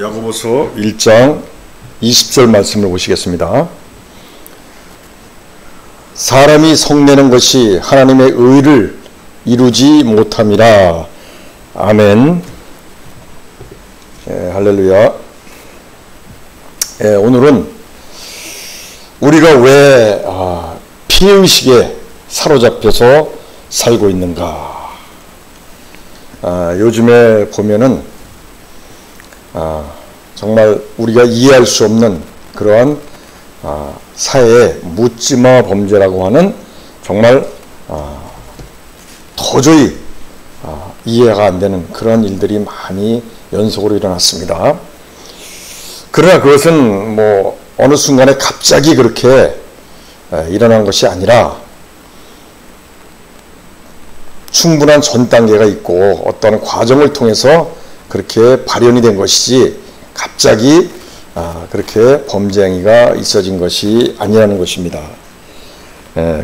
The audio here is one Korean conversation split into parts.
야고보서 1장 20절 말씀을 보시겠습니다. 사람이 성내는 것이 하나님의 의를 이루지 못함이라. 아멘. 할렐루야. 오늘은 우리가 왜 피해의식에 사로잡혀서 살고 있는가. 요즘에 보면은 정말 우리가 이해할 수 없는 그러한 사회의 묻지마 범죄라고 하는 정말 도저히 이해가 안 되는 그런 일들이 많이 연속으로 일어났습니다. 그러나 그것은 뭐 어느 순간에 갑자기 그렇게 일어난 것이 아니라 충분한 전 단계가 있고 어떤 과정을 통해서 그렇게 발현이 된 것이지 갑자기 그렇게 범죄 행위가 있어진 것이 아니라는 것입니다.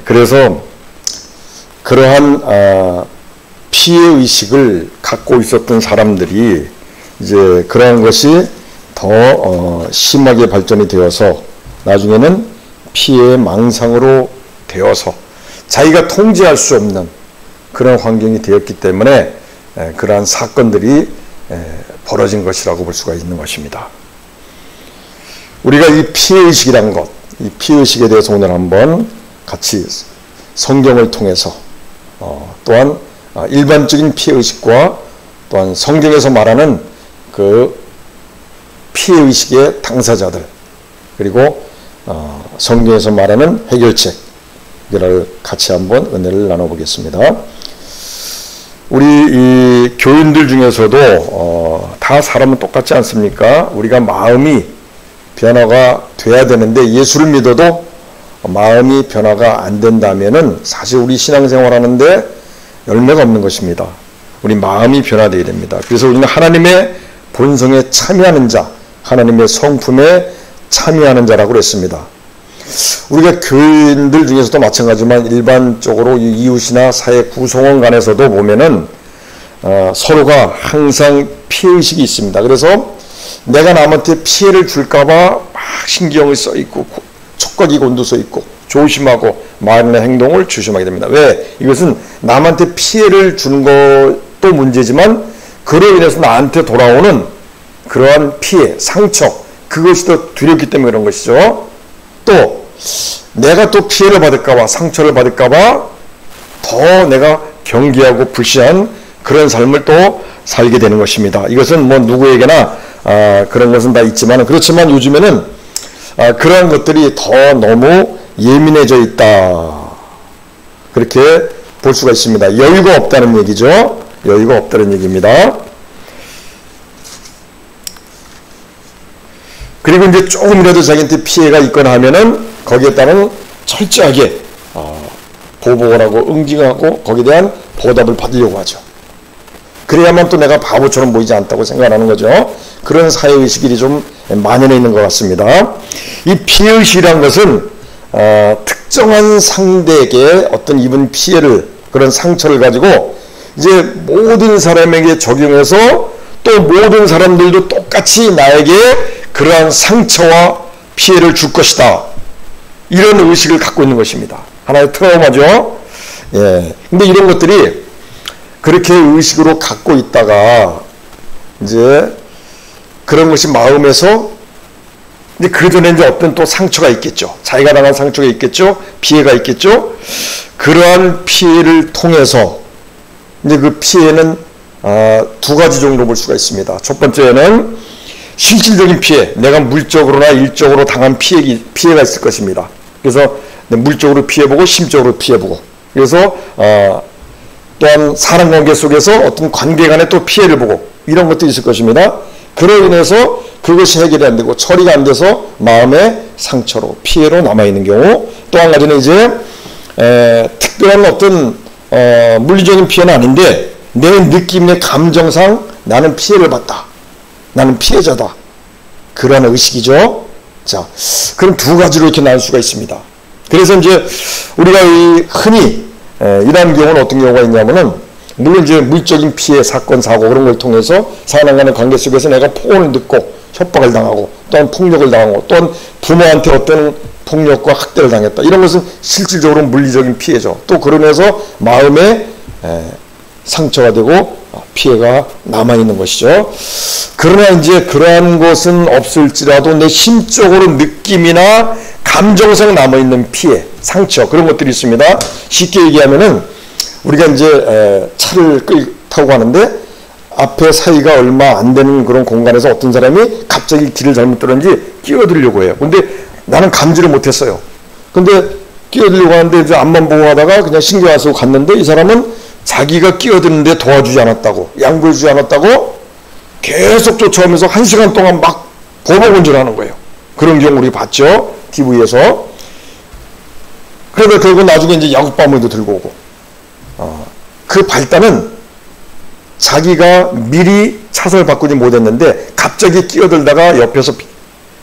그래서 그러한 피해의식을 갖고 있었던 사람들이 이제 그러한 것이 더 심하게 발전이 되어서 나중에는 피해 망상으로 되어서 자기가 통제할 수 없는 그런 환경이 되었기 때문에 그러한 사건들이 벌어진 것이라고 볼 수가 있는 것입니다. 우리가 이 피해의식이라는 것, 이 피해의식에 대해서 오늘 한번 같이 성경을 통해서 또한 일반적인 피해의식과 또한 성경에서 말하는 그 피해의식의 당사자들 그리고 성경에서 말하는 해결책을 같이 한번 은혜를 나눠보겠습니다. 우리 이 교인들 중에서도 다 사람은 똑같지 않습니까? 우리가 마음이 변화가 돼야 되는데 예수를 믿어도 마음이 변화가 안 된다면은 사실 우리 신앙생활 하는데 열매가 없는 것입니다. 우리 마음이 변화되어야 됩니다. 그래서 우리는 하나님의 본성에 참여하는 자, 하나님의 성품에 참여하는 자라고 그랬습니다. 우리가 교인들 중에서도 마찬가지지만 일반적으로 이웃이나 사회 구성원 간에서도 보면은 서로가 항상 피해의식이 있습니다. 그래서 내가 남한테 피해를 줄까봐 막 신경을 써있고 촉각이 곤두서 있고 조심하고 말이나 행동을 조심하게 됩니다. 왜? 이것은 남한테 피해를 주는 것도 문제지만 그로 인해서 나한테 돌아오는 그러한 피해, 상처 그것이 더 두렵기 때문에 그런 것이죠. 또 내가 또 피해를 받을까봐 상처를 받을까봐 더 내가 경계하고 불시한 그런 삶을 또 살게 되는 것입니다. 이것은 뭐 누구에게나 그런 것은 다 있지만 그렇지만 요즘에는 그러한 것들이 더 너무 예민해져 있다 그렇게 볼 수가 있습니다. 여유가 없다는 얘기죠. 여유가 없다는 얘기입니다. 그리고 이제 조금이라도 자기한테 피해가 있거나 하면은 거기에 따른 철저하게 보복을 하고 응징하고 거기에 대한 보답을 받으려고 하죠. 그래야만 또 내가 바보처럼 보이지 않다고 생각하는 거죠. 그런 사회의식이 좀 만연해 있는 것 같습니다. 이 피해의식이라는 것은 특정한 상대에게 어떤 입은 피해를 그런 상처를 가지고 이제 모든 사람에게 적용해서 또 모든 사람들도 똑같이 나에게 그러한 상처와 피해를 줄 것이다. 이런 의식을 갖고 있는 것입니다. 하나의 트라우마죠. 예. 근데 이런 것들이 그렇게 의식으로 갖고 있다가 이제 그런 것이 마음에서 이제 그 전에 이제 어떤 또 상처가 있겠죠. 자기가 당한 상처가 있겠죠. 피해가 있겠죠. 그러한 피해를 통해서 이제 그 피해는 두 가지 정도로 볼 수가 있습니다. 첫 번째는 실질적인 피해, 내가 물적으로나 일적으로 당한 피해가 있을 것입니다. 그래서 물적으로 피해보고 심적으로 피해보고 그래서 또한 사람관계 속에서 어떤 관계 간에 또 피해를 보고 이런 것도 있을 것입니다. 그로 인해서 그것이 해결이 안 되고 처리가 안 돼서 마음의 상처로 피해로 남아있는 경우 또 한 가지는 이제 특별한 어떤 물리적인 피해는 아닌데 내 느낌의 감정상 나는 피해를 봤다. 나는 피해자다. 그런 의식이죠. 자, 그럼 두 가지로 이렇게 나눌 수가 있습니다. 그래서 이제 우리가 흔히 이러한 경우는 어떤 경우가 있냐면은 물론 이제 물적인 피해, 사건, 사고 그런 걸 통해서 사람 간의 관계 속에서 내가 폭언을 듣고 협박을 당하고 또한 폭력을 당하고 또한 부모한테 어떤 폭력과 학대를 당했다. 이런 것은 실질적으로 물리적인 피해죠. 또 그러면서 마음에 상처가 되고 피해가 남아있는 것이죠. 그러나 이제 그러한 것은 없을지라도 내 심적으로 느낌이나 감정상 남아있는 피해, 상처, 그런 것들이 있습니다. 쉽게 얘기하면은 우리가 이제 차를 타고 가는데 앞에 사이가 얼마 안 되는 그런 공간에서 어떤 사람이 갑자기 길을 잘못 들었는지 끼어들려고 해요. 근데 나는 감지를 못했어요. 근데 끼어들려고 하는데 이제 앞만 보고 가다가 그냥 신경 안 쓰고 갔는데 이 사람은 자기가 끼어드는데 도와주지 않았다고, 양보해주지 않았다고 계속 쫓아오면서 1시간 동안 막 보복 운전하는 거예요. 그런 경우 우리 봤죠? TV에서. 그러다 결국 나중에 이제 야구바늘도 들고 오고. 그 발단은 자기가 미리 차선을 바꾸지 못했는데 갑자기 끼어들다가 옆에서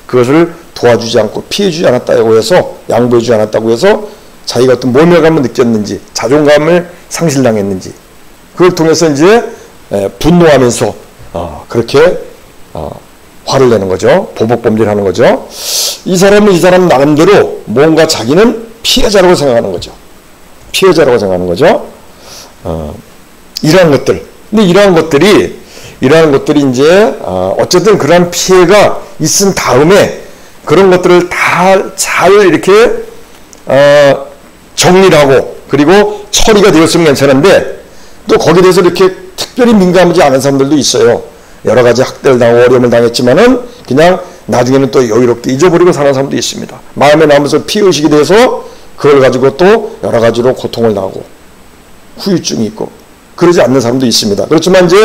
그것을 도와주지 않고 피해주지 않았다고 해서, 양보해주지 않았다고 해서 자기가 어떤 모멸감을 느꼈는지 자존감을 상실당했는지 그걸 통해서 이제 분노하면서 그렇게 화를 내는 거죠. 보복범죄를 하는 거죠. 이 사람은 이 사람 나름대로 뭔가 자기는 피해자라고 생각하는 거죠. 피해자라고 생각하는 거죠. 이러한 것들. 근데 이러한 것들이 이제 어쨌든 그러한 피해가 있은 다음에 그런 것들을 다 잘 이렇게 정리를 하고 그리고 처리가 되었으면 괜찮은데 또 거기에 대해서 이렇게 특별히 민감하지 않은 사람들도 있어요. 여러 가지 학대를 당하고 어려움을 당했지만은 그냥 나중에는 또 여유롭게 잊어버리고 사는 사람도 있습니다. 마음에 남아서 피해의식이 돼서 그걸 가지고 또 여러 가지로 고통을 당하고 후유증이 있고 그러지 않는 사람도 있습니다. 그렇지만 이제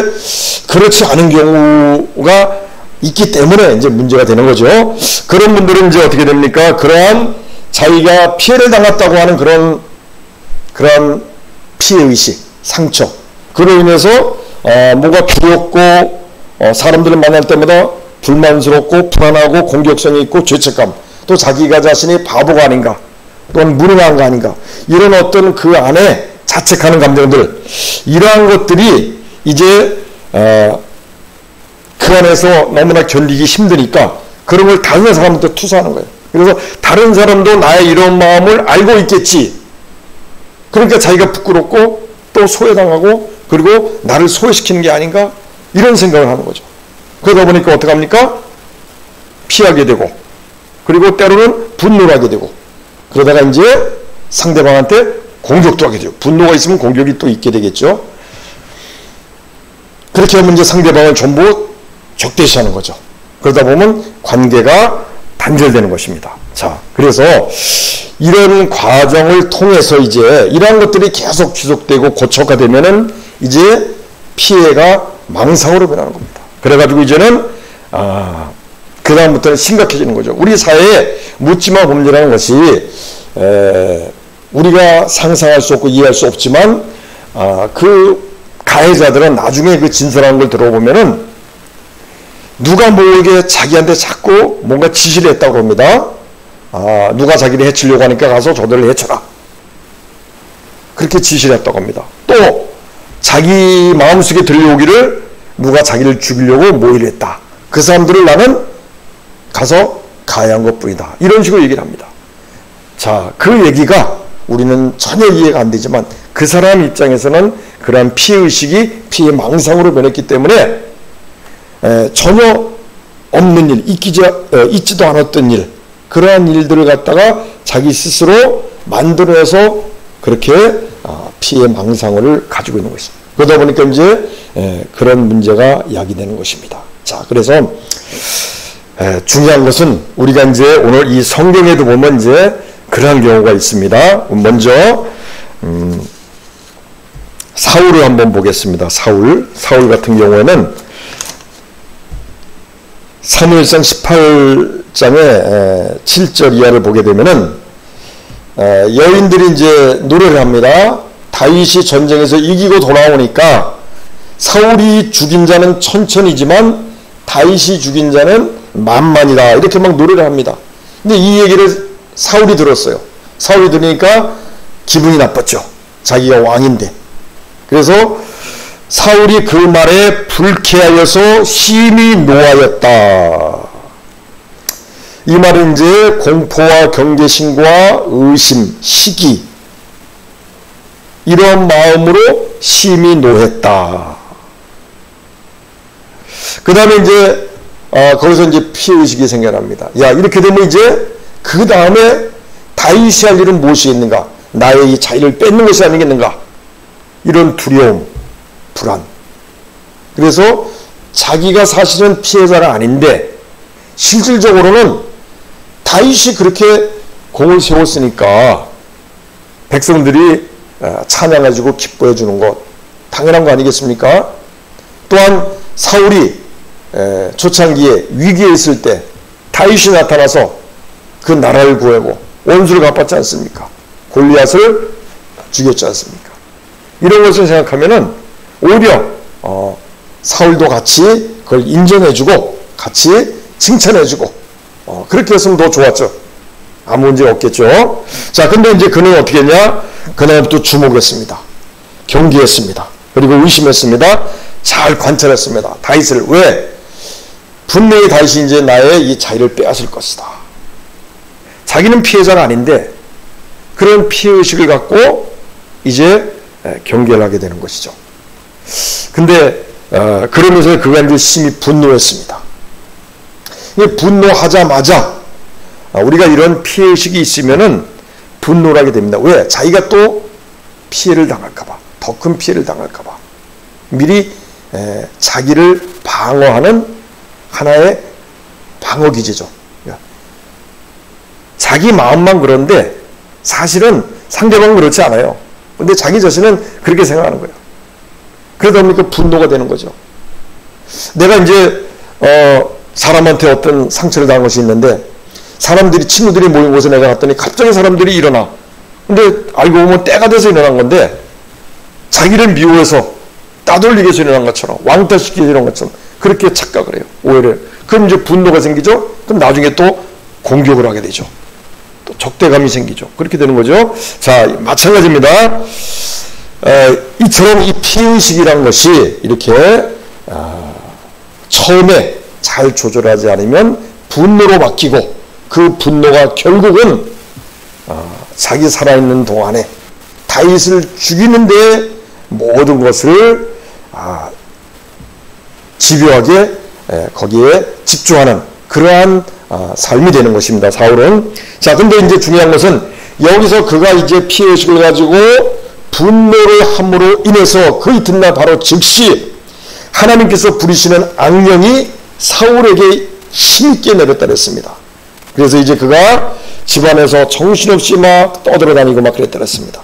그렇지 않은 경우가 있기 때문에 이제 문제가 되는 거죠. 그런 분들은 이제 어떻게 됩니까? 그러한 자기가 피해를 당했다고 하는 그런 피해의식, 상처. 그로 인해서 뭔가 두렵고 사람들을 만날 때마다 불만스럽고 불안하고 공격성이 있고 죄책감. 또 자기가 자신이 바보가 아닌가. 또는 무능한 거 아닌가. 이런 어떤 그 안에 자책하는 감정들. 이러한 것들이 이제 그 안에서 너무나 견디기 힘드니까 그런 걸 다른 사람한테 투사하는 거예요. 그래서 다른 사람도 나의 이런 마음을 알고 있겠지. 그러니까 자기가 부끄럽고 또 소외당하고 그리고 나를 소외시키는 게 아닌가 이런 생각을 하는 거죠. 그러다 보니까 어떻게 합니까? 피하게 되고 그리고 때로는 분노를 하게 되고 그러다가 이제 상대방한테 공격도 하게 되고 분노가 있으면 공격이 또 있게 되겠죠. 그렇게 하면 이제 상대방을 전부 적대시하는 거죠. 그러다 보면 관계가 단절되는 것입니다. 자, 그래서 이런 과정을 통해서 이제 이러한 것들이 계속 지속되고 고착화 되면은 이제 피해가 망상으로 변하는 겁니다. 그래가지고 이제는 그 다음부터는 심각해지는 거죠. 우리 사회에 묻지마 범죄라는 것이 우리가 상상할 수 없고 이해할 수 없지만 그 가해자들은 나중에 그 진술하는 걸 들어보면은 누가 모르게 자기한테 자꾸 뭔가 지시를 했다고 합니다. 누가 자기를 해치려고 하니까 가서 저들을 해쳐라. 그렇게 지시를 했다고 합니다. 또 자기 마음속에 들려오기를 누가 자기를 죽이려고 모의를 했다. 그 사람들을 나는 가서 가해한 것뿐이다. 이런 식으로 얘기를 합니다. 자, 그 얘기가 우리는 전혀 이해가 안 되지만 그 사람 입장에서는 그러한 피해의식이 피해 망상으로 변했기 때문에 전혀 없는 일, 있지도 않았던 일, 그러한 일들을 갖다가 자기 스스로 만들어내서 그렇게 피해 망상을 가지고 있는 것입니다. 그러다 보니까 이제 그런 문제가 야기되는 것입니다. 자, 그래서 중요한 것은 우리가 이제 오늘 이 성경에도 보면 이제 그러한 경우가 있습니다. 먼저 사울을 한번 보겠습니다. 사울 같은 경우에는 사무엘상 18장의 7절 이하를 보게 되면은 여인들이 이제 노래를 합니다. 다윗이 전쟁에서 이기고 돌아오니까 사울이 죽인 자는 천천이지만 다윗이 죽인 자는 만만이다. 이렇게 막 노래를 합니다. 근데 이 얘기를 사울이 들었어요. 사울이 들으니까 기분이 나빴죠. 자기가 왕인데. 그래서 사울이 그 말에 불쾌하여서 심히 노하였다. 이 말은 이제 공포와 경계심과 의심, 시기 이런 마음으로 심히 노했다. 그 다음에 이제 거기서 이제 피해의식이 생겨납니다. 야, 이렇게 되면 이제 그 다음에 다윗이 할 일은 무엇이겠는가? 나의 이 자유를 뺏는 것이 아니겠는가? 이런 두려움, 불안. 그래서 자기가 사실은 피해자가 아닌데 실질적으로는 다윗이 그렇게 공을 세웠으니까 백성들이 찬양해주고 기뻐해 주는 것 당연한 거 아니겠습니까? 또한 사울이 초창기에 위기에 있을 때 다윗이 나타나서 그 나라를 구하고 원수를 갚았지 않습니까? 골리앗을 죽였지 않습니까? 이런 것을 생각하면은 오히려 사울도 같이 그걸 인정해주고 같이 칭찬해주고 그렇게 했으면 더 좋았죠. 아무 문제 없겠죠. 자, 근데 이제 그는 어떻게 했냐? 그날부터 주목했습니다. 경계했습니다. 그리고 의심했습니다. 잘 관찰했습니다. 다윗을. 왜? 분명히 다윗이 이제 나의 이 자유를 빼앗을 것이다. 자기는 피해자가 아닌데 그런 피해의식을 갖고 이제 경계를 하게 되는 것이죠. 근데 그러면서 그가 이제 심히 분노했습니다. 분노하자마자 우리가 이런 피해의식이 있으면은 분노를 하게 됩니다. 왜? 자기가 또 피해를 당할까봐, 더 큰 피해를 당할까봐 미리 자기를 방어하는 하나의 방어기제죠. 자기 마음만 그런데 사실은 상대방은 그렇지 않아요. 근데 자기 자신은 그렇게 생각하는 거예요. 그러다 보니까 분노가 되는 거죠. 내가 이제 사람한테 어떤 상처를 당한 것이 있는데 사람들이 친구들이 모인 곳에 내가 갔더니 갑자기 사람들이 일어나. 근데 알고 보면 때가 돼서 일어난 건데 자기를 미워해서 따돌리게 해서 일어난 것처럼 왕따시키게 일어난 것처럼 그렇게 착각을 해요. 오해를. 그럼 이제 분노가 생기죠. 그럼 나중에 또 공격을 하게 되죠. 또 적대감이 생기죠. 그렇게 되는 거죠. 자, 마찬가지입니다. 이처럼 이 피해의식이라는 것이 이렇게 처음에 잘 조절하지 않으면 분노로 바뀌고 그 분노가 결국은 자기 살아있는 동안에 다윗을 죽이는데 모든 것을 집요하게 거기에 집중하는 그러한 삶이 되는 것입니다. 사울은. 자, 근데 이제 중요한 것은 여기서 그가 이제 피해의식을 가지고 분노를 함으로 인해서 그 이튿날 바로 즉시 하나님께서 부리시는 악령이 사울에게 힘있게 내렸다 그랬습니다. 그래서 이제 그가 집안에서 정신없이 막 떠돌아다니고 막 그랬다 그랬습니다.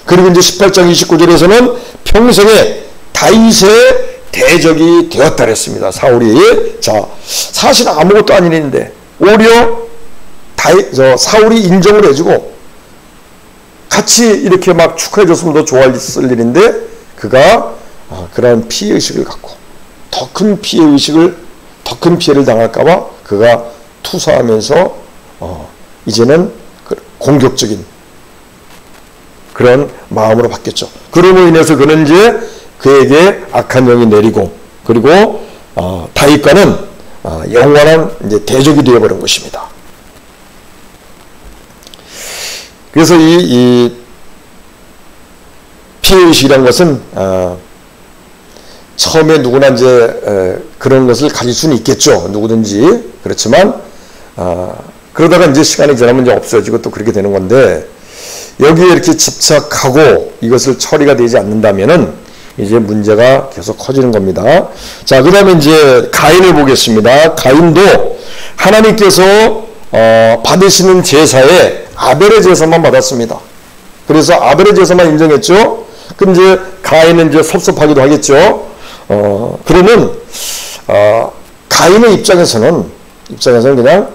그리고 이제 18장 29절에서는 평생에 다윗의 대적이 되었다 그랬습니다. 사울이. 자, 사실 아무것도 아닌 일인데 오히려 사울이 인정을 해주고 같이 이렇게 막 축하해줬으면 더 좋았을 일인데 그가 그런 피해의식을 갖고 더 큰 피해를 당할까봐 그가 투사하면서 이제는 공격적인 그런 마음으로 바뀌었죠. 그럼으로 인해서 그는 이제 그에게 악한 영이 내리고 그리고 다윗과는 영원한 이제 대적이 되어버린 것입니다. 그래서 이 피해의식이라는 것은 처음에 누구나 이제 그런 것을 가질 수는 있겠죠. 누구든지. 그렇지만 그러다가 이제 시간이 지나면 이제 없어지고 또 그렇게 되는 건데 여기에 이렇게 집착하고 이것을 처리가 되지 않는다면은 이제 문제가 계속 커지는 겁니다. 자, 그 다음에 이제 가인을 보겠습니다. 가인도 하나님께서 받으시는 제사에 아벨의 제사만 받았습니다. 그래서 아벨의 제사만 인정했죠. 그럼 이제 가인은 이제 섭섭하기도 하겠죠. 그러면 가인의 입장에서는 그냥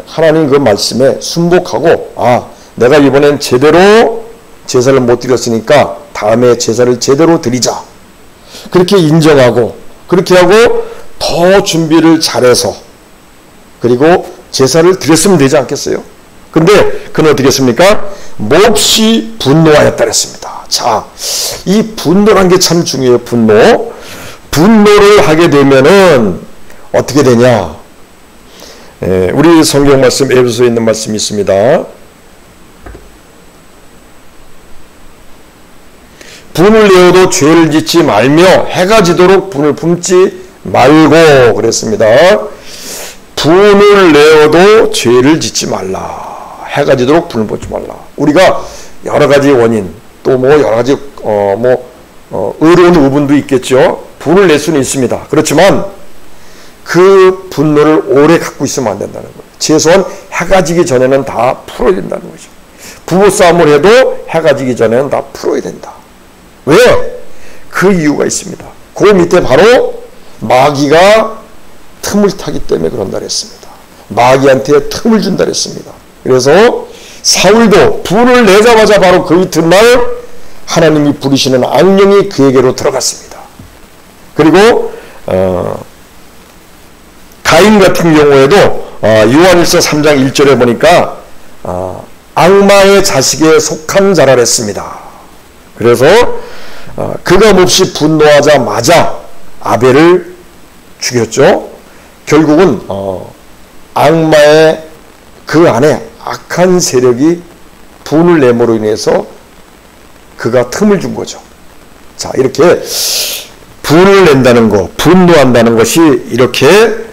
하나님 그 말씀에 순복하고 내가 이번엔 제대로 제사를 못 드렸으니까 다음에 제사를 제대로 드리자. 그렇게 인정하고 그렇게 하고 더 준비를 잘해서 그리고 제사를 드렸으면 되지 않겠어요? 근데 그는 어떻게 했습니까? 몹시 분노하였다 그랬습니다. 자, 이 분노란 게 참 중요해요. 분노를 하게 되면은 어떻게 되냐? 우리 성경 말씀 에베소서에 있는 말씀이 있습니다. 분을 내어도 죄를 짓지 말며 해가 지도록 분을 품지 말고 그랬습니다. 분을 내어도 죄를 짓지 말라. 해가 지도록 분을 품지 말라. 우리가 여러 가지 원인 또 뭐 여러 가지 의로운 의분도 있겠죠. 분을 낼 수는 있습니다. 그렇지만 그 분노를 오래 갖고 있으면 안 된다는 거예요. 최소한 해가 지기 전에는 다 풀어야 된다는 거죠. 부부싸움을 해도 해가 지기 전에는 다 풀어야 된다. 왜? 그 이유가 있습니다. 그 밑에 바로 마귀가 틈을 타기 때문에 그런다 그랬습니다. 마귀한테 틈을 준다 그랬습니다. 그래서 사울도 분을 내자마자 바로 그 이튿날 하나님이 부리시는 악령이 그에게로 들어갔습니다. 그리고 가인 같은 경우에도 요한일서 3장 1절에 보니까 악마의 자식에 속한 자라 그랬습니다. 그래서 그가 몹시 분노하자마자 아벨을 죽였죠. 결국은 악마의 그 안에 악한 세력이 분을 내므로 인해서 그가 틈을 준 거죠. 자, 이렇게 분을 낸다는 것, 분노한다는 것이 이렇게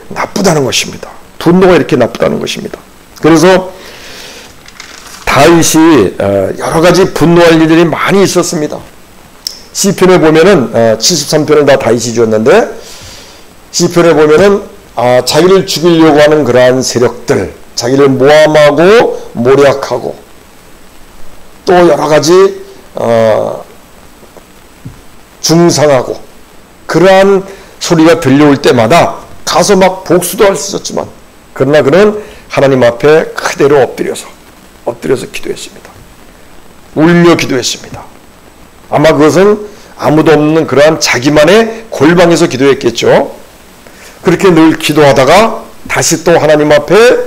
나쁘다는 것입니다. 분노가 이렇게 나쁘다는 것입니다. 그래서 다윗이 여러 가지 분노할 일들이 많이 있었습니다. 시편에 보면은 73편은 다 다윗이 지었는데 시편에 보면은 자기를 죽이려고 하는 그러한 세력들, 자기를 모함하고 모략하고 또 여러 가지 중상하고 그러한 소리가 들려올 때마다 가서 막 복수도 할 수 있었지만 그러나 그는 하나님 앞에 그대로 엎드려서 기도했습니다. 울며 기도했습니다. 아마 그것은 아무도 없는 그러한 자기만의 골방에서 기도했겠죠. 그렇게 늘 기도하다가 다시 또 하나님 앞에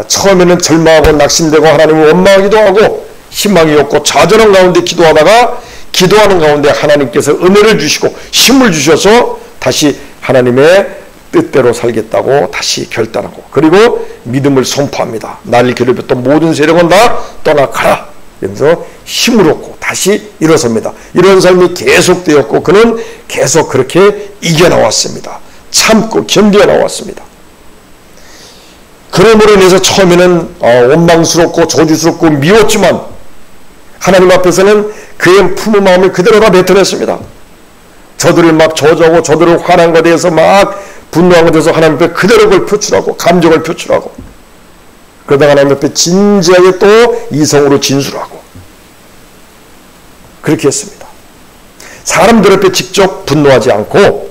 처음에는 절망하고 낙심되고 하나님을 원망하기도 하고 희망이 없고 좌절한 가운데 기도하다가 기도하는 가운데 하나님께서 은혜를 주시고 힘을 주셔서 다시 하나님의 뜻대로 살겠다고 다시 결단하고 그리고 믿음을 선포합니다. 나를 괴롭혔던 모든 세력은 다 떠나가라. 그래서 힘을 얻고 다시 일어섭니다. 이런 삶이 계속되었고 그는 계속 그렇게 이겨나왔습니다. 참고 견뎌나왔습니다. 그러므로 인해서 처음에는 원망스럽고 저주스럽고 미웠지만 하나님 앞에서는 그의 품은 마음을 그대로 다 뱉어냈습니다. 저들을 막 저주하고 저들을 화난 것에 대해서 막 분노한 것에 대해서 하나님 앞에 그대로 그걸 표출하고 감정을 표출하고 그러다가 하나님 앞에 진지하게 또 이성으로 진술하고 그렇게 했습니다. 사람들 앞에 직접 분노하지 않고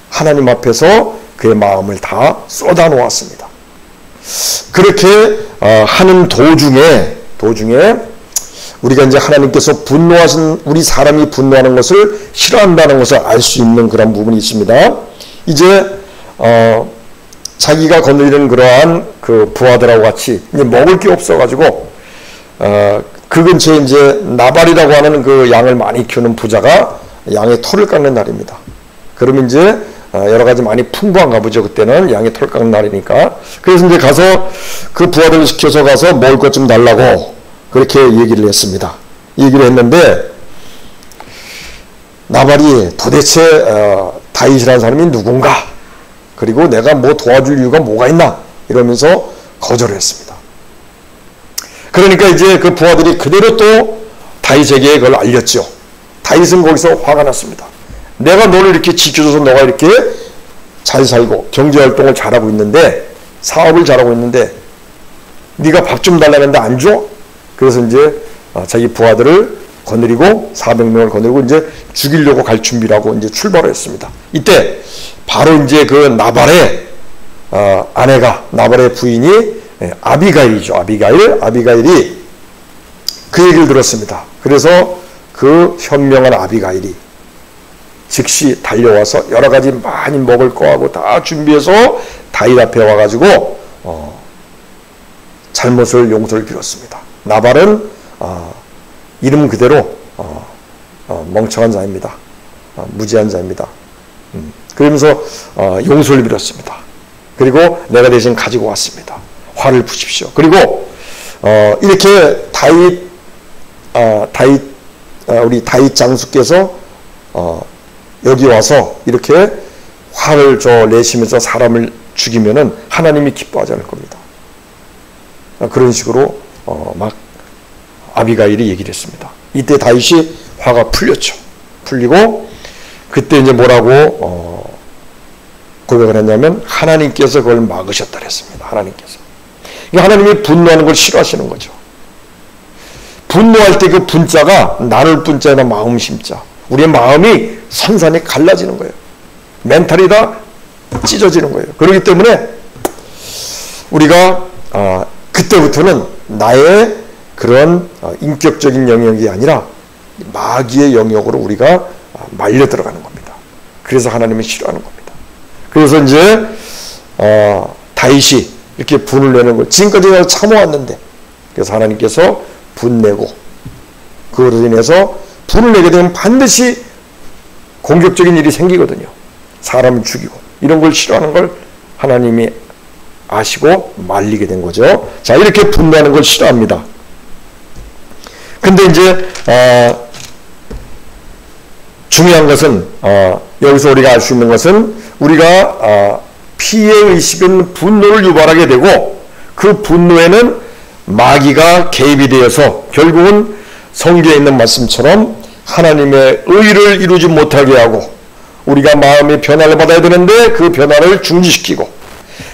하나님 앞에서 그의 마음을 다 쏟아 놓았습니다. 그렇게 하는 도중에 우리가 이제 하나님께서 분노하신 우리 사람이 분노하는 것을 싫어한다는 것을 알 수 있는 그런 부분이 있습니다. 이제 자기가 거느리는 그러한 그 부하들하고 같이 이제 먹을 게 없어가지고 그 근처에 이제 나발이라고 하는 그 양을 많이 키우는 부자가 양의 털을 깎는 날입니다. 그러면 이제 여러 가지 많이 풍부한가 보죠. 그때는 양의 털 깎는 날이니까. 그래서 이제 가서 그 부하들을 시켜서 가서 먹을 것 좀 달라고 그렇게 얘기를 했습니다. 얘기를 했는데 나발이 도대체 다윗이라는 사람이 누군가 그리고 내가 뭐 도와줄 이유가 뭐가 있나 이러면서 거절을 했습니다. 그러니까 이제 그 부하들이 그대로 또 다윗에게 그걸 알렸죠. 다윗은 거기서 화가 났습니다. 내가 너를 이렇게 지켜줘서 너가 이렇게 잘 살고 경제활동을 잘하고 있는데 사업을 잘하고 있는데 네가 밥 좀 달라는데 안 줘? 그래서 이제 자기 부하들을 거느리고 400명을 거느리고 이제 죽이려고 갈 준비를 하고 이제 출발을 했습니다. 이때 바로 이제 그 나발의 아내가 나발의 부인이 아비가일이죠. 아비가일이 그 얘기를 들었습니다. 그래서 그 현명한 아비가일이 즉시 달려와서 여러 가지 많이 먹을 거하고 다 준비해서 다윗 앞에 와가지고 잘못을 용서를 빌었습니다. 나발은 이름 그대로 멍청한 자입니다. 무지한 자입니다. 그러면서 용서를 빌었습니다. 그리고 내가 대신 가지고 왔습니다. 화를 푸십시오. 그리고 이렇게 우리 다윗 장수께서 여기 와서 이렇게 화를 내시면서 사람을 죽이면은 하나님이 기뻐하지 않을 겁니다. 그런 식으로 막 아비가일이 얘기를 했습니다. 이때 다윗이 화가 풀렸죠. 풀리고 그때 이제 뭐라고 고백을 했냐면 하나님께서 그걸 막으셨다 그랬습니다. 하나님께서. 하나님이 분노하는 걸 싫어하시는 거죠. 분노할 때 그 분자가 나눌 분자나 마음 심자. 우리의 마음이 산산이 갈라지는 거예요. 멘탈이 다 찢어지는 거예요. 그렇기 때문에 우리가 그때부터는 나의 그런 인격적인 영역이 아니라 마귀의 영역으로 우리가 말려 들어가는 겁니다. 그래서 하나님이 싫어하는 겁니다. 그래서 이제 다윗이 이렇게 분을 내는 걸 지금까지 참아왔는데 그래서 하나님께서 분내고 그것으로 인해서 분을 내게 되면 반드시 공격적인 일이 생기거든요. 사람을 죽이고 이런 걸 싫어하는 걸 하나님이 아시고 말리게 된 거죠. 자, 이렇게 분내하는 걸 싫어합니다. 근데 이제 중요한 것은 여기서 우리가 알 수 있는 것은 우리가 피해의식은 분노를 유발하게 되고 그 분노에는 마귀가 개입이 되어서 결국은 성경에 있는 말씀처럼 하나님의 의를 이루지 못하게 하고 우리가 마음의 변화를 받아야 되는데 그 변화를 중지시키고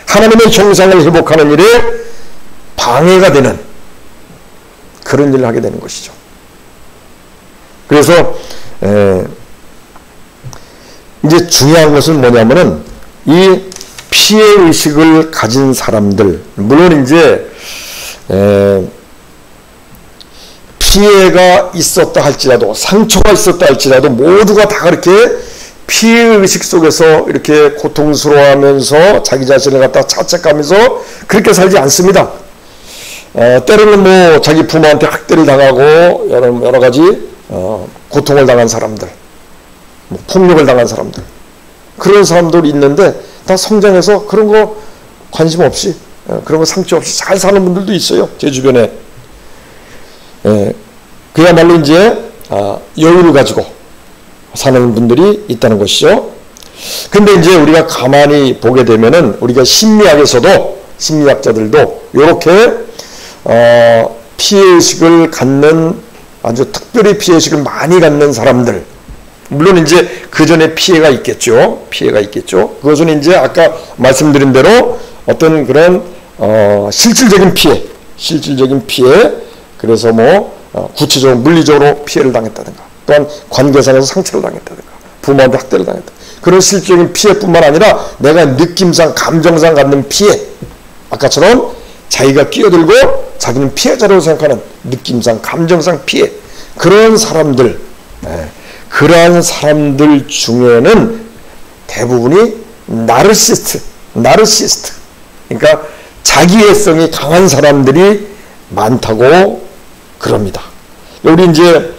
하나님의 형상을 회복하는 일에 방해가 되는 그런 일을 하게 되는 것이죠. 그래서 이제 중요한 것은 뭐냐면은 이 피해의식을 가진 사람들, 물론 이제 피해가 있었다 할지라도 상처가 있었다 할지라도 모두가 다 그렇게 피해의식 속에서 이렇게 고통스러워하면서 자기 자신을 갖다 자책하면서 그렇게 살지 않습니다. 때로는 뭐 자기 부모한테 학대를 당하고 여러 가지 고통을 당한 사람들, 뭐 폭력을 당한 사람들, 그런 사람들이 있는데 다 성장해서 그런 거 관심 없이 그런 거 상처 없이 잘 사는 분들도 있어요. 제 주변에. 그야말로 이제 여유를 가지고 사는 분들이 있다는 것이죠. 근데 이제 우리가 가만히 보게 되면은 우리가 심리학자들도 이렇게 피해의식을 갖는 아주 특별히 피해의식을 많이 갖는 사람들, 물론 이제 그 전에 피해가 있겠죠. 그것은 이제 아까 말씀드린 대로 어떤 그런 실질적인 피해, 그래서 뭐 구체적으로 물리적으로 피해를 당했다든가, 또한 관계상에서 상처를 당했다든가, 부모한테 학대를 당했다. 그런 실질적인 피해뿐만 아니라 내가 느낌상, 감정상 갖는 피해, 아까처럼 자기가 끼어들고 자기는 피해자라고 생각하는 느낌상, 감정상 피해, 그런 사람들, 그러한 사람들 중에는 대부분이 나르시스트, 그러니까 자기애성이 강한 사람들이 많다고 그럽니다. 우리 이제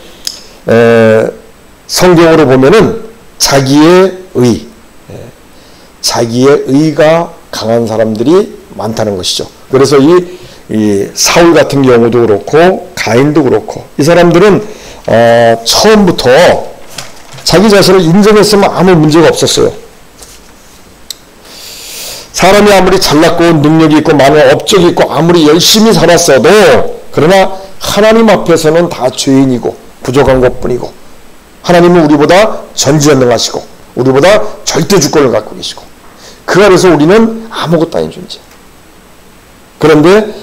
성경으로 보면은 자기의 의가 강한 사람들이 많다는 것이죠. 그래서 이 사울 같은 경우도 그렇고 가인도 그렇고 이 사람들은 처음부터 자기 자신을 인정했으면 아무 문제가 없었어요. 사람이 아무리 잘났고 능력이 있고 많은 업적이 있고 아무리 열심히 살았어도 그러나 하나님 앞에서는 다 죄인이고 부족한 것뿐이고 하나님은 우리보다 전지전능하시고 우리보다 절대 주권을 갖고 계시고 그 안에서 우리는 아무것도 아닌 존재. 그런데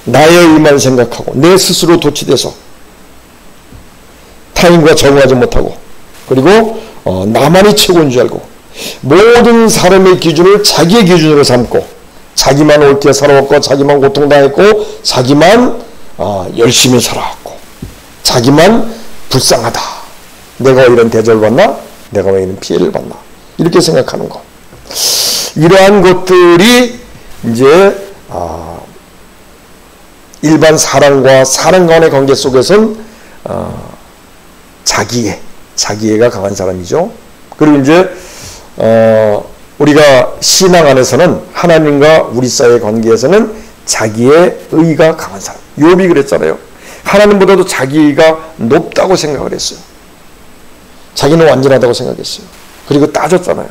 나의 의만 생각하고 내 스스로 도취돼서 타인과 적응하지 못하고 그리고 나만이 최고인 줄 알고 모든 사람의 기준을 자기의 기준으로 삼고 자기만 옳게 살아왔고 자기만 고통당했고 자기만 열심히 살아왔고 자기만 불쌍하다. 내가 왜 이런 대접을 받나? 내가 왜 이런 피해를 받나? 이렇게 생각하는 것. 이러한 것들이 이제 일반 사람과 사람 간의 관계 속에서는 자기애가 강한 사람이죠. 그리고 이제 우리가 신앙 안에서는 하나님과 우리 사이의 관계에서는 자기의 의가 강한 사람. 욥이 그랬잖아요. 하나님보다도 자기가 높다고 생각을 했어요. 자기는 완전하다고 생각했어요. 그리고 따졌잖아요.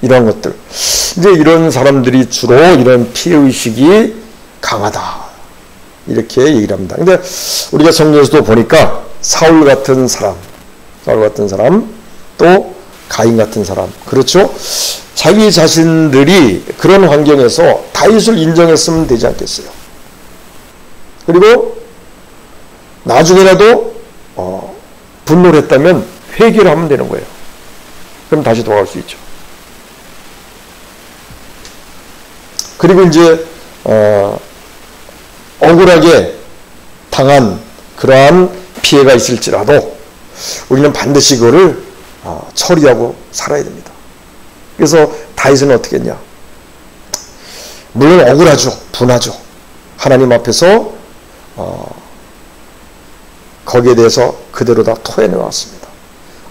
이런 것들. 이제 이런 사람들이 주로 이런 피해의식이 강하다. 이렇게 얘기를 합니다. 근데 우리가 성경에서도 보니까 사울 같은 사람, 또 가인 같은 사람, 그렇죠? 자기 자신들이 그런 환경에서 다윗을 인정했으면 되지 않겠어요? 그리고 나중에라도 분노를 했다면 회개를 하면 되는 거예요. 그럼 다시 돌아갈 수 있죠. 그리고 이제 억울하게 당한 그러한 피해가 있을지라도 우리는 반드시 그거를 처리하고 살아야 됩니다. 그래서 다윗은 어떻게 했냐? 물론 억울하죠. 분하죠. 하나님 앞에서 거기에 대해서 그대로 다 토해내왔습니다.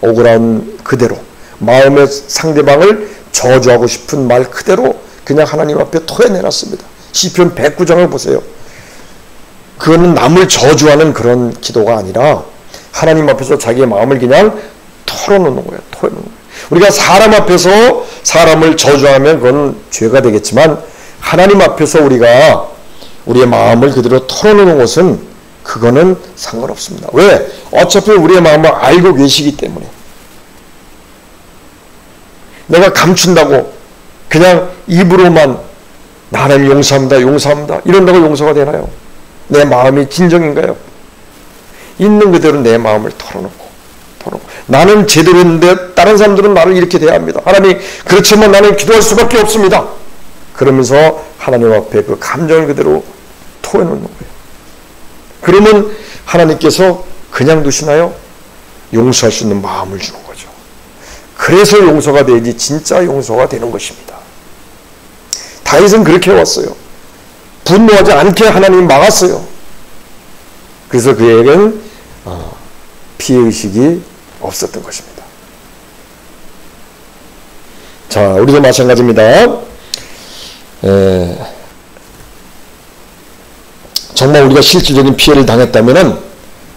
억울한 그대로 마음의 상대방을 저주하고 싶은 말 그대로 그냥 하나님 앞에 토해내놨습니다. 시편 109장을 보세요. 그거는 남을 저주하는 그런 기도가 아니라 하나님 앞에서 자기의 마음을 그냥 털어놓는 거예요. 우리가 사람 앞에서 사람을 저주하면 그건 죄가 되겠지만 하나님 앞에서 우리가 우리의 마음을 그대로 털어놓는 것은 그거는 상관없습니다. 왜? 어차피 우리의 마음을 알고 계시기 때문에. 내가 감춘다고 그냥 입으로만 나를 용서합니다. 이런다고 용서가 되나요? 내 마음이 진정인가요? 있는 그대로 내 마음을 털어놓고 나는 제대로 했는데 다른 사람들은 나를 이렇게 대합니다. 하나님, 그렇지만 나는 기도할 수밖에 없습니다. 그러면서 하나님 앞에 그 감정을 그대로 토해놓는 거예요. 그러면 하나님께서 그냥 두시나요? 용서할 수 있는 마음을 주는 거죠. 그래서 용서가 되지 진짜 용서가 되는 것입니다. 다윗은 그렇게 해왔어요. 분노하지 않게 하나님이 막았어요. 그래서 그에게는 피해의식이 없었던 것입니다. 자, 우리도 마찬가지입니다. 정말 우리가 실질적인 피해를 당했다면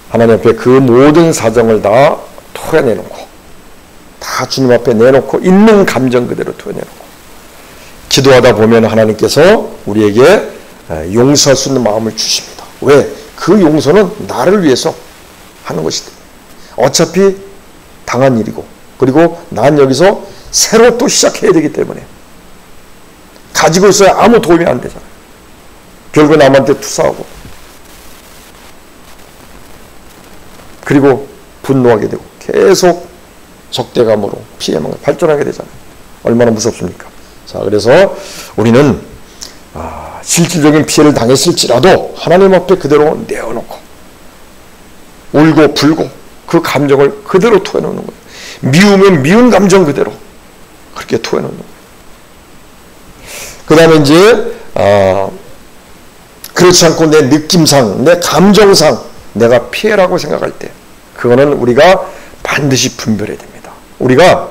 하나님 앞에 그 모든 사정을 다 토해내놓고 다 주님 앞에 내놓고 있는 감정 그대로 토해내놓고 기도하다 보면 하나님께서 우리에게 용서할 수 있는 마음을 주십니다. 왜? 그 용서는 나를 위해서 하는 것이다. 어차피 당한 일이고 그리고 난 여기서 새로 또 시작해야 되기 때문에 가지고 있어야 아무 도움이 안 되잖아요. 결국 남한테 투사하고 그리고 분노하게 되고 계속 적대감으로 피해만 발전하게 되잖아요. 얼마나 무섭습니까? 자, 그래서 우리는 실질적인 피해를 당했을지라도 하나님 앞에 그대로 내어놓고 울고 불고 그 감정을 그대로 토해놓는 거예요. 미우면 미운 감정 그대로 그렇게 토해놓는 거예요. 그 다음에 이제 그렇지 않고 내 느낌상 내 감정상 내가 피해라고 생각할 때 그거는 우리가 반드시 분별해야 됩니다. 우리가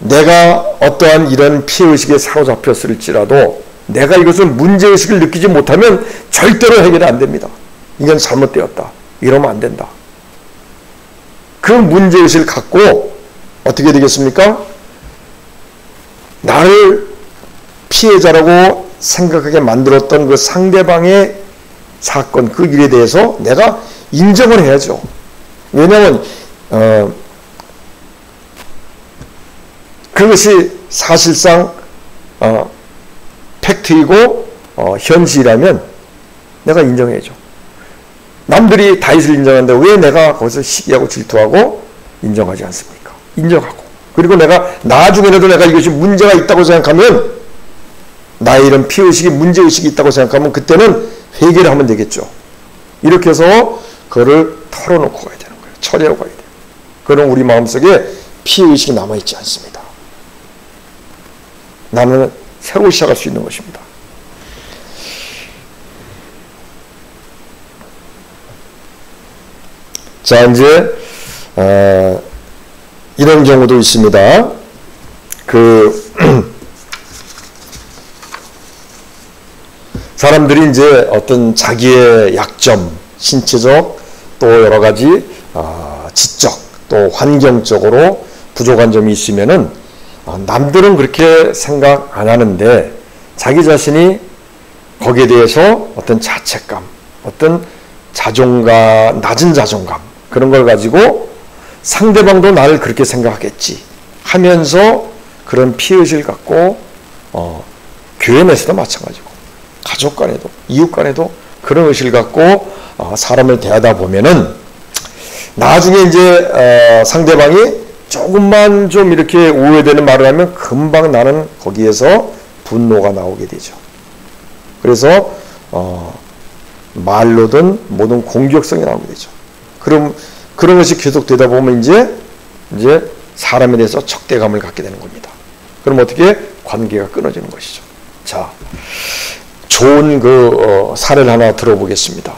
내가 어떠한 이런 피해의식에 사로잡혔을지라도 내가 이것을 문제의식을 느끼지 못하면 절대로 해결이 안 됩니다. 이건 잘못되었다. 이러면 안 된다. 그 문제의식을 갖고 어떻게 되겠습니까? 나를 피해자라고 생각하게 만들었던 그 상대방의 사건, 그 일에 대해서 내가 인정을 해야죠. 왜냐하면 그것이 사실상 팩트이고 현실이라면 내가 인정해야죠. 남들이 다윗을 인정하는데 왜 내가 거기서 시기하고 질투하고 인정하지 않습니까? 인정하고 그리고 내가 나중에라도 내가 이것이 문제가 있다고 생각하면 나의 이런 피해의식이 문제의식이 있다고 생각하면 그때는 회개를 하면 되겠죠. 이렇게 해서 그거를 털어놓고 가야 되는 거예요. 처리하고 가야 돼요. 그럼 우리 마음속에 피해의식이 남아있지 않습니다. 나는 새로 시작할 수 있는 것입니다. 자, 이제 이런 경우도 있습니다. 사람들이 이제 어떤 자기의 약점, 신체적 또 여러 가지 지적 또 환경적으로 부족한 점이 있으면은 남들은 그렇게 생각 안 하는데 자기 자신이 거기에 대해서 어떤 자책감, 어떤 자존감, 낮은 자존감 그런 걸 가지고 상대방도 나를 그렇게 생각하겠지 하면서 그런 피해의식을 갖고 교회 내에서도 마찬가지고 가족 간에도 이웃 간에도 그런 의식을 갖고 사람을 대하다 보면은 나중에 이제 상대방이 조금만 좀 이렇게 오해되는 말을 하면 금방 나는 거기에서 분노가 나오게 되죠. 그래서 말로든 모든 공격성이 나오게 되죠. 그럼 그런 것이 계속 되다 보면 이제 사람에 대해서 적대감을 갖게 되는 겁니다. 그럼 어떻게 관계가 끊어지는 것이죠. 자, 좋은 사례를 하나 들어보겠습니다.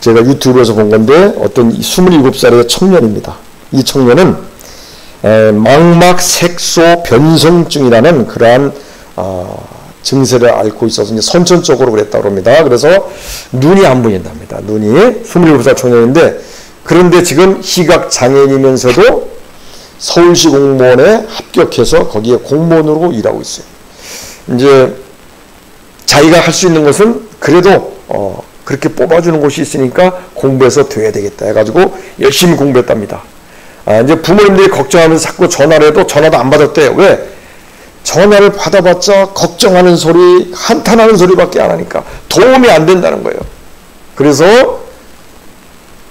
제가 유튜브에서 본 건데 어떤 27살의 청년입니다. 이 청년은 망막색소 변성증이라는 그러한 증세를 앓고 있어서 이제 선천적으로 그랬다고 합니다. 그래서 눈이 안 보인답니다. 눈이 27살 청년인데 그런데 지금 시각장애인이면서도 서울시 공무원에 합격해서 거기에 공무원으로 일하고 있어요. 이제 자기가 할 수 있는 것은 그래도 그렇게 뽑아주는 곳이 있으니까 공부해서 돼야 되겠다 해가지고 열심히 공부했답니다. 이제 부모님들이 걱정하면서 자꾸 전화를 해도 전화도 안 받았대요. 왜? 전화를 받아봤자 걱정하는 소리, 한탄하는 소리밖에 안 하니까 도움이 안 된다는 거예요. 그래서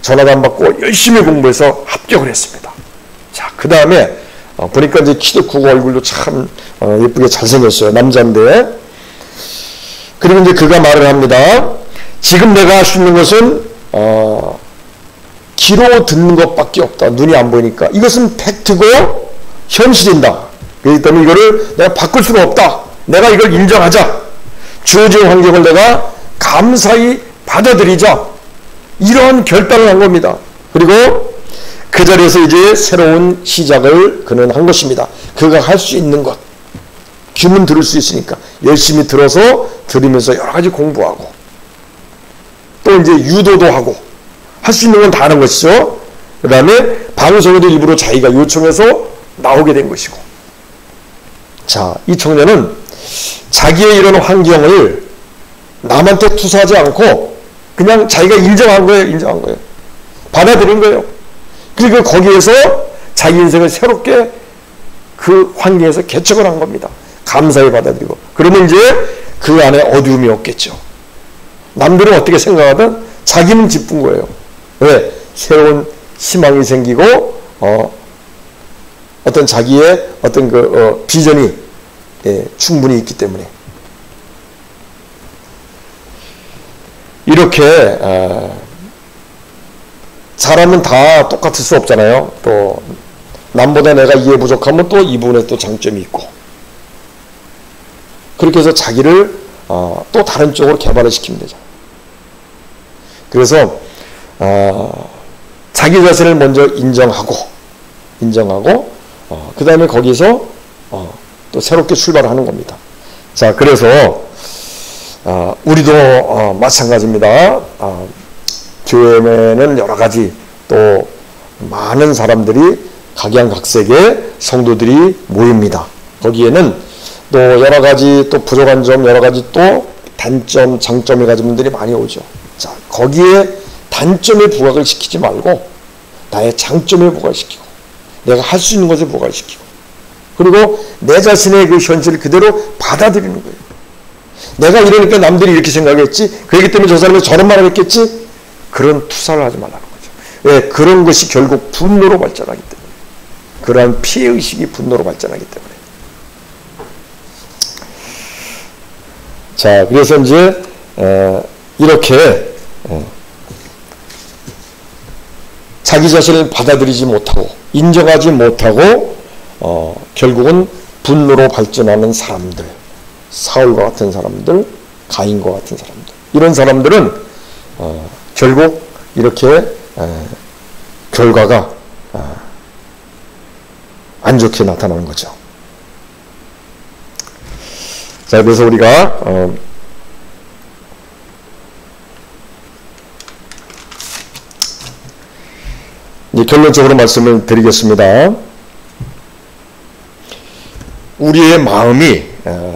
전화도 안 받고 열심히 공부해서 합격을 했습니다. 자, 그 다음에 보니까 이제 키도 크고 얼굴도 참 예쁘게 잘생겼어요. 남자인데. 그리고 이제 그가 말을 합니다. 지금 내가 할 수 있는 것은 귀로 듣는 것밖에 없다. 눈이 안 보이니까. 이것은 팩트고 현실인다. 그렇기 때문에 이거를 내가 바꿀 수가 없다. 내가 이걸 인정하자. 주어진 환경을 내가 감사히 받아들이자. 이러한 결단을 한 겁니다. 그리고 그 자리에서 이제 새로운 시작을 그는 한 것입니다. 그가 할 수 있는 것. 귀문 들을 수 있으니까 열심히 들어서 들으면서 여러 가지 공부하고 또 이제 유도도 하고 할 수 있는 건 다 하는 것이죠. 그 다음에 방송에도 일부러 자기가 요청해서 나오게 된 것이고. 자, 이 청년은 자기의 이런 환경을 남한테 투사하지 않고 그냥 자기가 인정한 거예요. 받아들인 거예요. 그리고 거기에서 자기 인생을 새롭게 그 환경에서 개척을 한 겁니다. 감사히 받아들이고. 그러면 이제 그 안에 어두움이 없겠죠. 남들은 어떻게 생각하든 자기는 기쁜 거예요. 왜? 새로운 희망이 생기고 어떤 자기의 어떤 비전이 충분히 있기 때문에 이렇게 사람은 다 똑같을 수 없잖아요. 또 남보다 내가 이해 부족하면 또 이분의 또 장점이 있고 그렇게 해서 자기를 또 다른 쪽으로 개발을 시키면 되죠. 그래서 자기 자신을 먼저 인정하고 그 다음에 거기서 또 새롭게 출발하는 겁니다. 자, 그래서 우리도 마찬가지입니다. 교회에는 여러 가지 또 많은 사람들이 각양각색의 성도들이 모입니다. 거기에는 또 여러 가지 또 부족한 점, 여러 가지 또 단점, 장점을 가진 분들이 많이 오죠. 자, 거기에 단점에 부각을 시키지 말고 나의 장점에 부각시키고 내가 할 수 있는 것에 부각시키고 그리고 내 자신의 그 현실을 그대로 받아들이는 거예요. 내가 이러니까 남들이 이렇게 생각했지, 그렇기 때문에 저 사람이 저런 말을 했겠지, 그런 투사를 하지 말라는 거죠. 왜? 그런 것이 결국 분노로 발전하기 때문에, 그러한 피해의식이 분노로 발전하기 때문에. 자, 그래서 이제 이렇게 자기 자신을 받아들이지 못하고 인정하지 못하고 결국은 분노로 발전하는 사람들, 사울과 같은 사람들, 가인과 같은 사람들, 이런 사람들은 결국 이렇게 결과가 안 좋게 나타나는 거죠. 자, 그래서 우리가 이제 결론적으로 말씀을 드리겠습니다. 우리의 마음이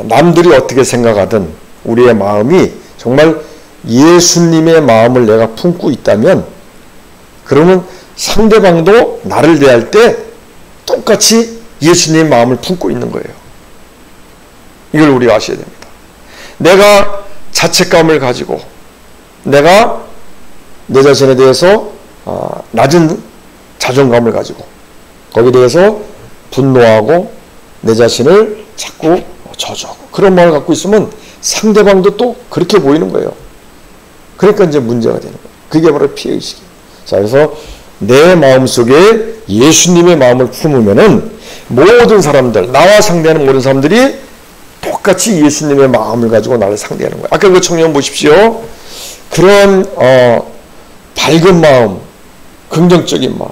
남들이 어떻게 생각하든 우리의 마음이 정말 예수님의 마음을 내가 품고 있다면, 그러면 상대방도 나를 대할 때 똑같이 예수님의 마음을 품고 있는 거예요. 이걸 우리가 아셔야 됩니다. 내가 자책감을 가지고 내가 내 자신에 대해서 낮은 자존감을 가지고 거기에 대해서 분노하고 내 자신을 자꾸 저주하고 그런 마음을 갖고 있으면 상대방도 또 그렇게 보이는 거예요. 그러니까 이제 문제가 되는 거예요. 그게 바로 피해의식이에요. 자, 그래서 내 마음속에 예수님의 마음을 품으면은 모든 사람들, 나와 상대하는 모든 사람들이 똑같이 예수님의 마음을 가지고 나를 상대하는 거예요. 아까 그 청년 보십시오. 그런 밝은 마음, 긍정적인 마음,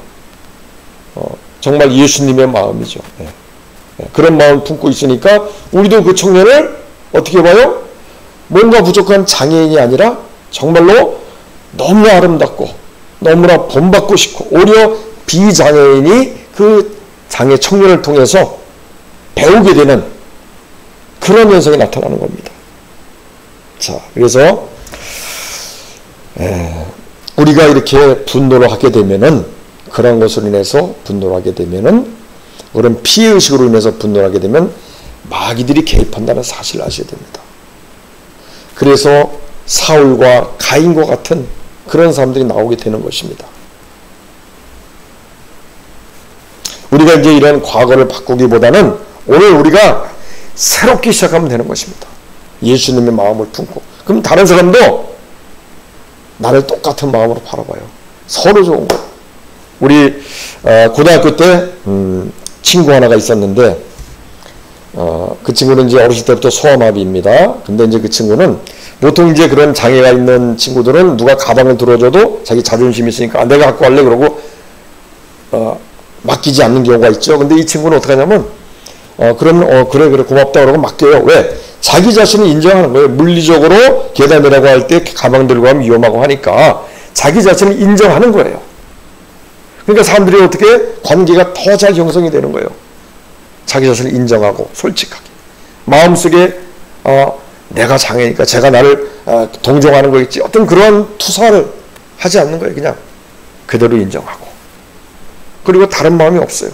정말 예수님의 마음이죠. 네. 그런 마음을 품고 있으니까 우리도 그 청년을 어떻게 봐요? 뭔가 부족한 장애인이 아니라 정말로 너무 아름답고 너무나 본받고 싶고, 오히려 비장애인이 그 장애 청년을 통해서 배우게 되는 그런 현상이 나타나는 겁니다. 자, 그래서 우리가 이렇게 분노를 하게 되면은, 그런 것으로 인해서 분노를 하게 되면은, 그런 피해의식으로 인해서 분노를 하게 되면 마귀들이 개입한다는 사실을 아셔야 됩니다. 그래서 사울과 가인과 같은 그런 사람들이 나오게 되는 것입니다. 우리가 이제 이런 과거를 바꾸기보다는 오늘 우리가 새롭게 시작하면 되는 것입니다. 예수님의 마음을 품고. 그럼 다른 사람도 나를 똑같은 마음으로 바라봐요. 서로 좋은 거예요. 우리 고등학교 때 친구 하나가 있었는데, 그 친구는 이제 어렸을 때부터 소아마비입니다. 근데 이제 그 친구는 보통 이제 그런 장애가 있는 친구들은 누가 가방을 들어줘도 자기 자존심이 있으니까 내가 갖고 갈래 그러고 맡기지 않는 경우가 있죠. 근데 이 친구는 어떻게 하냐면 그러면 그래 고맙다 그러고 맡겨요. 왜? 자기 자신을 인정하는 거예요. 물리적으로 계단 내려고 할 때 가방 들고 가면 위험하고 하니까 자기 자신을 인정하는 거예요. 그러니까 사람들이 어떻게 관계가 더 잘 형성이 되는 거예요. 자기 자신을 인정하고 솔직하게 마음속에 내가 장애니까 제가 나를 동정하는 거겠지, 어떤 그런 투사를 하지 않는 거예요. 그냥 그대로 인정하고, 그리고 다른 마음이 없어요.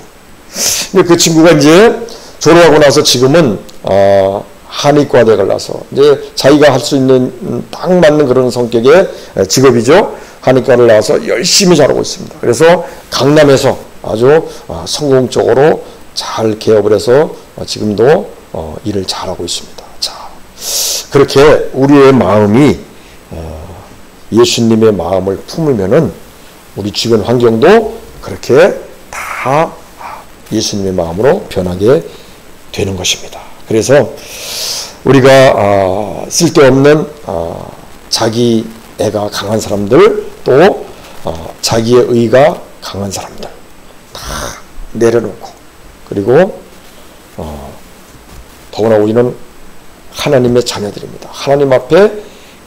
근데 그 친구가 이제 졸업하고 나서 지금은 한의과대학을 나서 이제 자기가 할 수 있는 딱 맞는 그런 성격의 직업이죠. 한의과를 나와서 열심히 잘하고 있습니다. 그래서 강남에서 아주 성공적으로 잘 개업을 해서 지금도 일을 잘하고 있습니다. 자, 그렇게 우리의 마음이 예수님의 마음을 품으면은 우리 주변 환경도 그렇게 다 예수님의 마음으로 변하게 되는 것입니다. 그래서 우리가 쓸데없는 자기 애가 강한 사람들, 또 자기의 의가 강한 사람들 다 내려놓고, 그리고 더구나 우리는 하나님의 자녀들입니다. 하나님 앞에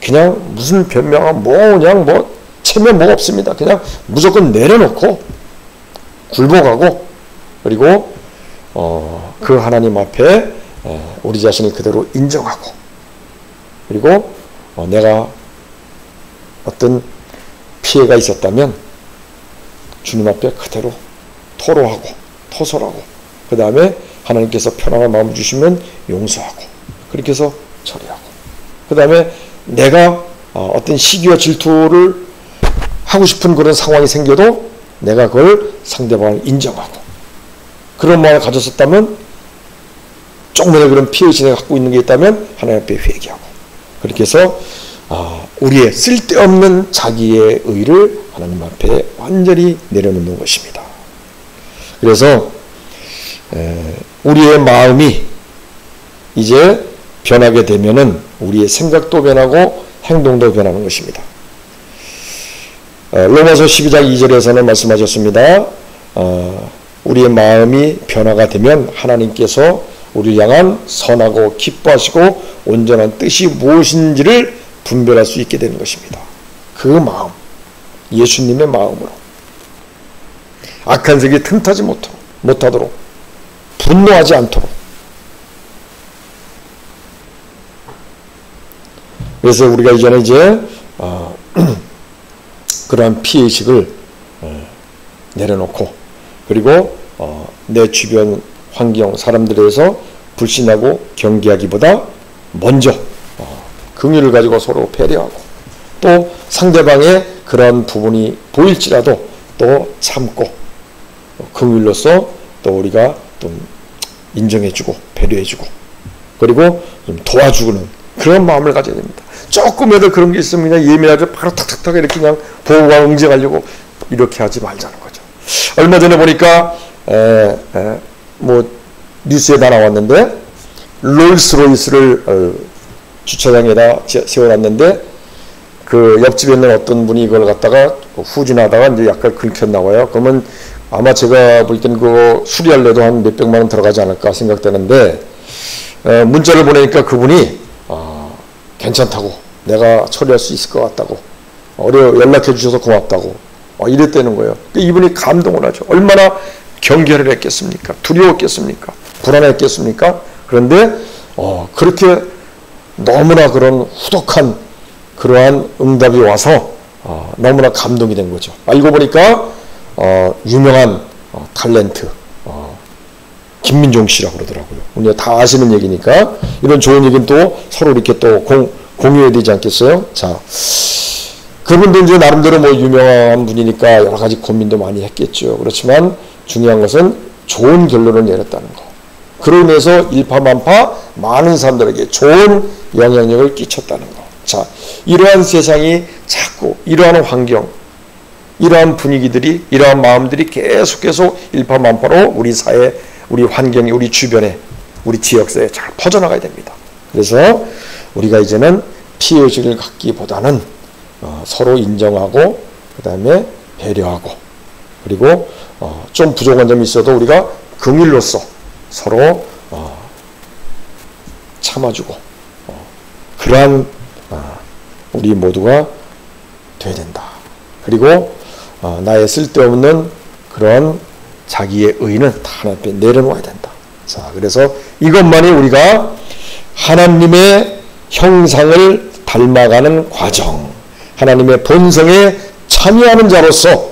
그냥 무슨 변명한 그냥 체면 뭐가 없습니다. 그냥 무조건 내려놓고 굴복하고, 그리고 그 하나님 앞에 우리 자신을 그대로 인정하고, 그리고 내가 어떤 피해가 있었다면 주님 앞에 그대로 토로하고 토설하고, 그 다음에 하나님께서 편안한 마음을 주시면 용서하고, 그렇게 해서 처리하고, 그 다음에 내가 어떤 시기와 질투를 하고 싶은 그런 상황이 생겨도 내가 그걸 상대방을 인정하고, 그런 마음을 가졌었다면, 조금이라도 그런 피해의식을 갖고 있는 게 있다면 하나님 앞에 회개하고, 그렇게 해서 우리의 쓸데없는 자기의 의를 하나님 앞에 완전히 내려놓는 것입니다. 그래서 우리의 마음이 이제 변하게 되면은 우리의 생각도 변하고 행동도 변하는 것입니다. 로마서 12장 2절에서는 말씀하셨습니다. 우리의 마음이 변화가 되면 하나님께서 우리를 향한 선하고 기뻐하시고 온전한 뜻이 무엇인지를 분별할 수 있게 되는 것입니다. 그 마음, 예수님의 마음으로 악한 색이 틈타지 못하도록 분노하지 않도록. 그래서 우리가 이제는 그러한 피해의식을 내려놓고, 그리고 내 주변 환경 사람들에 대해서 불신하고 경계하기보다 먼저 긍휼을 가지고 서로 배려하고, 또 상대방의 그런 부분이 보일지라도 또 참고 긍휼로서 또 우리가 좀 인정해주고 배려해주고, 그리고 좀 도와주는 그런 마음을 가져야 됩니다. 조금이라도 그런 게 있으면 그냥 예민하게 바로 탁탁탁 이렇게 그냥 보호와 응징하려고 이렇게 하지 말자는 거죠. 얼마 전에 보니까 뭐 뉴스에 다 나왔는데, 롤스로이스를 주차장에다 세워놨는데 그 옆집에 있는 어떤 분이 이걸 갖다가 후진하다가 이제 약간 긁혔나 봐요. 그러면 아마 제가 볼 때는 그거 수리하려도 한 몇백만 원 들어가지 않을까 생각되는데, 문자를 보내니까 그분이 괜찮다고, 내가 처리할 수 있을 것 같다고, 연락해 주셔서 고맙다고 이랬다는 거예요. 이분이 감동을 하죠. 얼마나 경계를 했겠습니까? 두려웠겠습니까? 불안했겠습니까? 그런데 그렇게 너무나 그런 후덕한 그러한 응답이 와서 너무나 감동이 된 거죠. 알고 보니까 유명한 탤런트 김민종 씨라고 그러더라고요. 우리가 다 아시는 얘기니까 이런 좋은 얘기는 또 서로 이렇게 또 공유해야 되지 않겠어요? 자, 그분도 이제 나름대로 뭐 유명한 분이니까 여러 가지 고민도 많이 했겠죠. 그렇지만 중요한 것은 좋은 결론을 내렸다는 거. 그로 인해서 일파만파 많은 사람들에게 좋은 영향력을 끼쳤다는 거. 자, 이러한 세상이 자꾸 이러한 환경, 이러한 분위기들이, 이러한 마음들이 계속해서 일파만파로 우리 사회, 우리 환경이, 우리 주변에, 우리 지역사회에 잘 퍼져나가야 됩니다. 그래서 우리가 이제는 피해의식을 갖기보다는 서로 인정하고, 그 다음에 배려하고, 그리고 좀 부족한 점이 있어도 우리가 긍휼로서 서로 참아주고, 그러한 우리 모두가 돼야 된다. 그리고 나의 쓸데없는 그런 자기의 의는 다 하나님 앞에 내려놓아야 된다. 자, 그래서 이것만이 우리가 하나님의 형상을 닮아가는 과정, 하나님의 본성에 참여하는 자로서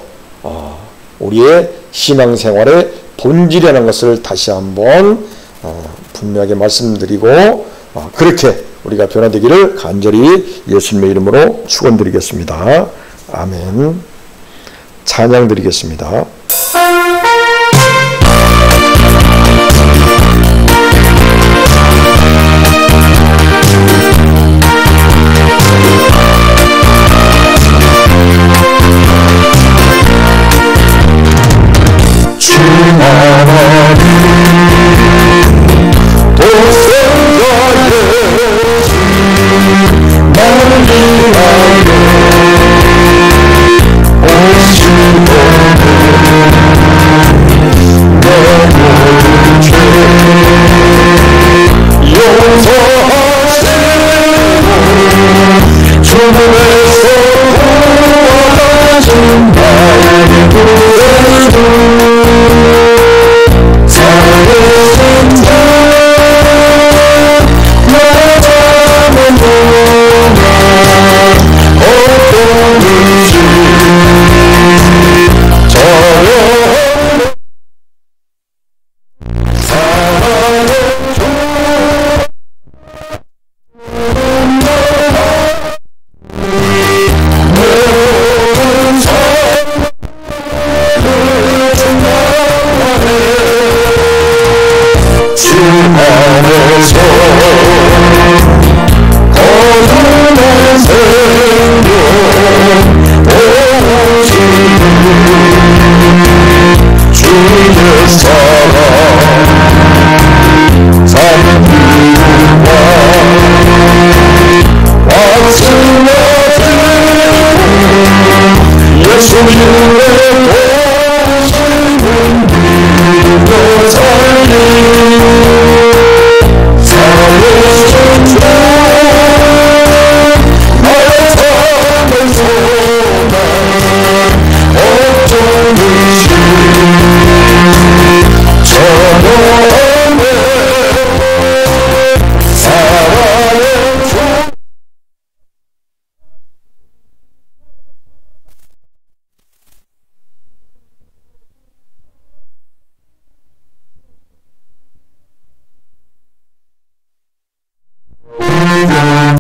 우리의 신앙생활의 본질이라는 것을 다시 한번 분명하게 말씀드리고, 그렇게 우리가 변화되기를 간절히 예수님의 이름으로 축원드리겠습니다. 아멘. 찬양 드리겠습니다.